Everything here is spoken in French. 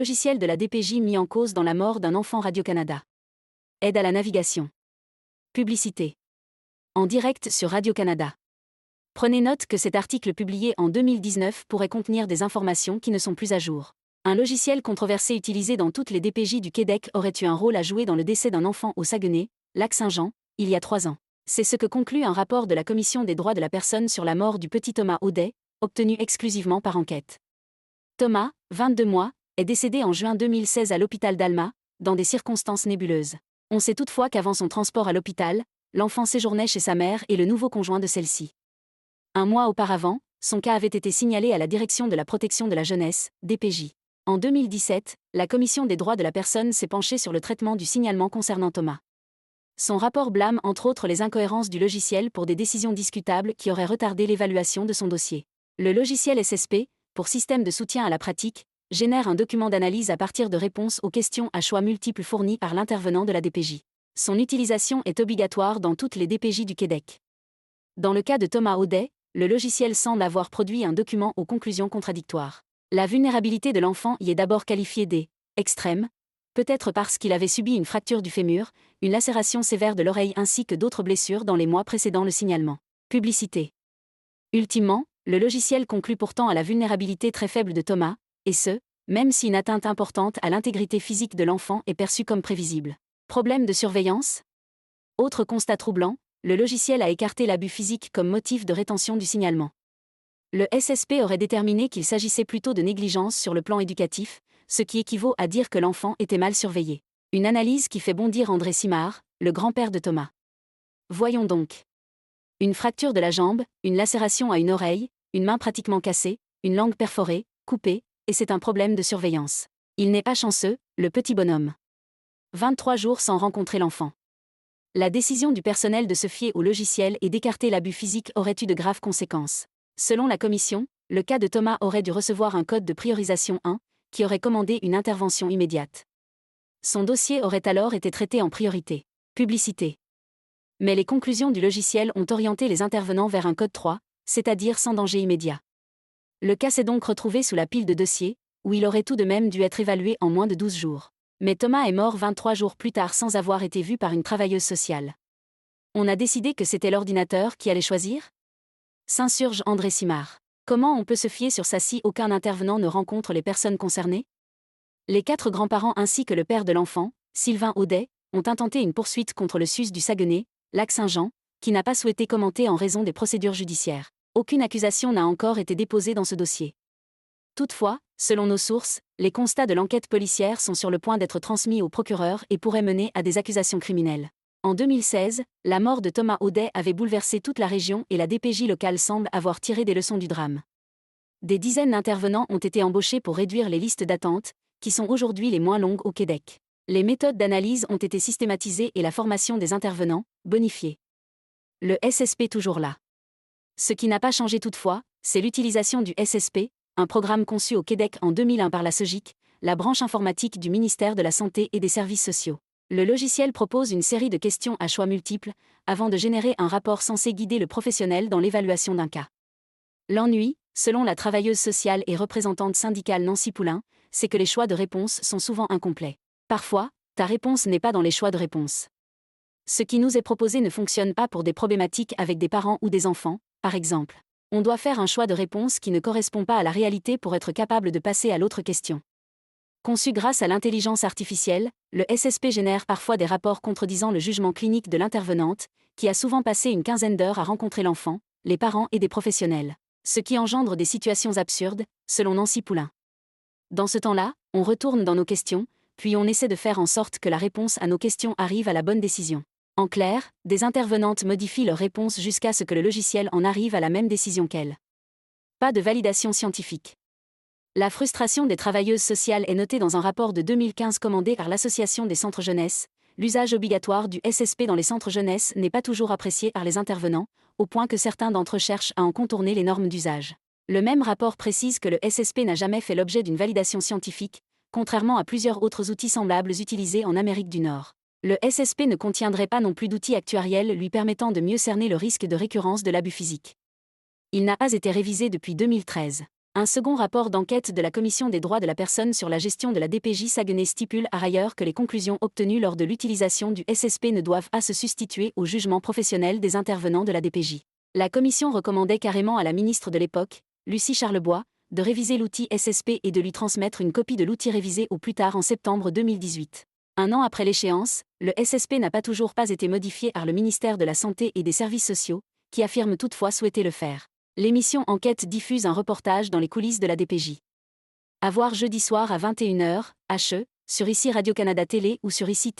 Logiciel de la DPJ mis en cause dans la mort d'un enfant. Radio-Canada. Aide à la navigation. Publicité. En direct sur Radio-Canada. Prenez note que cet article publié en 2019 pourrait contenir des informations qui ne sont plus à jour. Un logiciel controversé utilisé dans toutes les DPJ du Québec aurait eu un rôle à jouer dans le décès d'un enfant au Saguenay, Lac-Saint-Jean, il y a 3 ans. C'est ce que conclut un rapport de la Commission des droits de la personne sur la mort du petit Thomas Audet, obtenu exclusivement par enquête. Thomas, 22 mois, est décédé en juin 2016 à l'hôpital d'Alma, dans des circonstances nébuleuses. On sait toutefois qu'avant son transport à l'hôpital, l'enfant séjournait chez sa mère et le nouveau conjoint de celle-ci. Un mois auparavant, son cas avait été signalé à la Direction de la protection de la jeunesse, DPJ. En 2017, la Commission des droits de la personne s'est penchée sur le traitement du signalement concernant Thomas. Son rapport blâme entre autres les incohérences du logiciel pour des décisions discutables qui auraient retardé l'évaluation de son dossier. Le logiciel SSP, pour système de soutien à la pratique, génère un document d'analyse à partir de réponses aux questions à choix multiples fournies par l'intervenant de la DPJ. Son utilisation est obligatoire dans toutes les DPJ du Québec. Dans le cas de Thomas Audet, le logiciel semble avoir produit un document aux conclusions contradictoires. La vulnérabilité de l'enfant y est d'abord qualifiée d'extrême, peut-être parce qu'il avait subi une fracture du fémur, une lacération sévère de l'oreille ainsi que d'autres blessures dans les mois précédant le signalement. Publicité. Ultimement, le logiciel conclut pourtant à la vulnérabilité très faible de Thomas, et ce, même si une atteinte importante à l'intégrité physique de l'enfant est perçue comme prévisible. Problème de surveillance ? Autre constat troublant, le logiciel a écarté l'abus physique comme motif de rétention du signalement. Le SSP aurait déterminé qu'il s'agissait plutôt de négligence sur le plan éducatif, ce qui équivaut à dire que l'enfant était mal surveillé. Une analyse qui fait bondir André Simard, le grand-père de Thomas. Voyons donc. Une fracture de la jambe, une lacération à une oreille, une main pratiquement cassée, une langue perforée, coupée, et c'est un problème de surveillance. Il n'est pas chanceux, le petit bonhomme. 23 jours sans rencontrer l'enfant. La décision du personnel de se fier au logiciel et d'écarter l'abus physique aurait eu de graves conséquences. Selon la commission, le cas de Thomas aurait dû recevoir un code de priorisation 1, qui aurait commandé une intervention immédiate. Son dossier aurait alors été traité en priorité. Publicité. Mais les conclusions du logiciel ont orienté les intervenants vers un code 3, c'est-à-dire sans danger immédiat. Le cas s'est donc retrouvé sous la pile de dossiers, où il aurait tout de même dû être évalué en moins de 12 jours. Mais Thomas est mort 23 jours plus tard sans avoir été vu par une travailleuse sociale. On a décidé que c'était l'ordinateur qui allait choisir ? S'insurge André Simard. Comment on peut se fier sur ça si aucun intervenant ne rencontre les personnes concernées ? Les 4 grands-parents ainsi que le père de l'enfant, Sylvain Audet, ont intenté une poursuite contre le SUS du Saguenay, Lac-Saint-Jean, qui n'a pas souhaité commenter en raison des procédures judiciaires. Aucune accusation n'a encore été déposée dans ce dossier. Toutefois, selon nos sources, les constats de l'enquête policière sont sur le point d'être transmis au procureur et pourraient mener à des accusations criminelles. En 2016, la mort de Thomas Audet avait bouleversé toute la région et la DPJ locale semble avoir tiré des leçons du drame. Des dizaines d'intervenants ont été embauchés pour réduire les listes d'attente, qui sont aujourd'hui les moins longues au Québec. Les méthodes d'analyse ont été systématisées et la formation des intervenants, bonifiée. Le SSP toujours là. Ce qui n'a pas changé toutefois, c'est l'utilisation du SSP, un programme conçu au Québec en 2001 par la SOGIC, la branche informatique du ministère de la Santé et des Services sociaux. Le logiciel propose une série de questions à choix multiples, avant de générer un rapport censé guider le professionnel dans l'évaluation d'un cas. L'ennui, selon la travailleuse sociale et représentante syndicale Nancy Poulain, c'est que les choix de réponse sont souvent incomplets. Parfois, ta réponse n'est pas dans les choix de réponse. Ce qui nous est proposé ne fonctionne pas pour des problématiques avec des parents ou des enfants, par exemple. On doit faire un choix de réponse qui ne correspond pas à la réalité pour être capable de passer à l'autre question. Conçu grâce à l'intelligence artificielle, le SSP génère parfois des rapports contredisant le jugement clinique de l'intervenante, qui a souvent passé une quinzaine d'heures à rencontrer l'enfant, les parents et des professionnels. Ce qui engendre des situations absurdes, selon Nancy Poulain. Dans ce temps-là, on retourne dans nos questions, puis on essaie de faire en sorte que la réponse à nos questions arrive à la bonne décision. En clair, des intervenantes modifient leurs réponses jusqu'à ce que le logiciel en arrive à la même décision qu'elles. Pas de validation scientifique. La frustration des travailleuses sociales est notée dans un rapport de 2015 commandé par l'Association des centres jeunesse. L'usage obligatoire du SSP dans les centres jeunesse n'est pas toujours apprécié par les intervenants, au point que certains d'entre eux cherchent à en contourner les normes d'usage. Le même rapport précise que le SSP n'a jamais fait l'objet d'une validation scientifique, contrairement à plusieurs autres outils semblables utilisés en Amérique du Nord. Le SSP ne contiendrait pas non plus d'outils actuariels lui permettant de mieux cerner le risque de récurrence de l'abus physique. Il n'a pas été révisé depuis 2013. Un second rapport d'enquête de la Commission des droits de la personne sur la gestion de la DPJ Saguenay stipule par ailleurs que les conclusions obtenues lors de l'utilisation du SSP ne doivent pas se substituer au jugement professionnel des intervenants de la DPJ. La commission recommandait carrément à la ministre de l'époque, Lucie Charlebois, de réviser l'outil SSP et de lui transmettre une copie de l'outil révisé au plus tard en septembre 2018. Un an après l'échéance, le SSP n'a toujours pas été modifié par le ministère de la Santé et des Services sociaux, qui affirme toutefois souhaiter le faire. L'émission Enquête diffuse un reportage dans les coulisses de la DPJ. À voir jeudi soir à 21h, HE, sur ICI Radio-Canada Télé ou sur ICI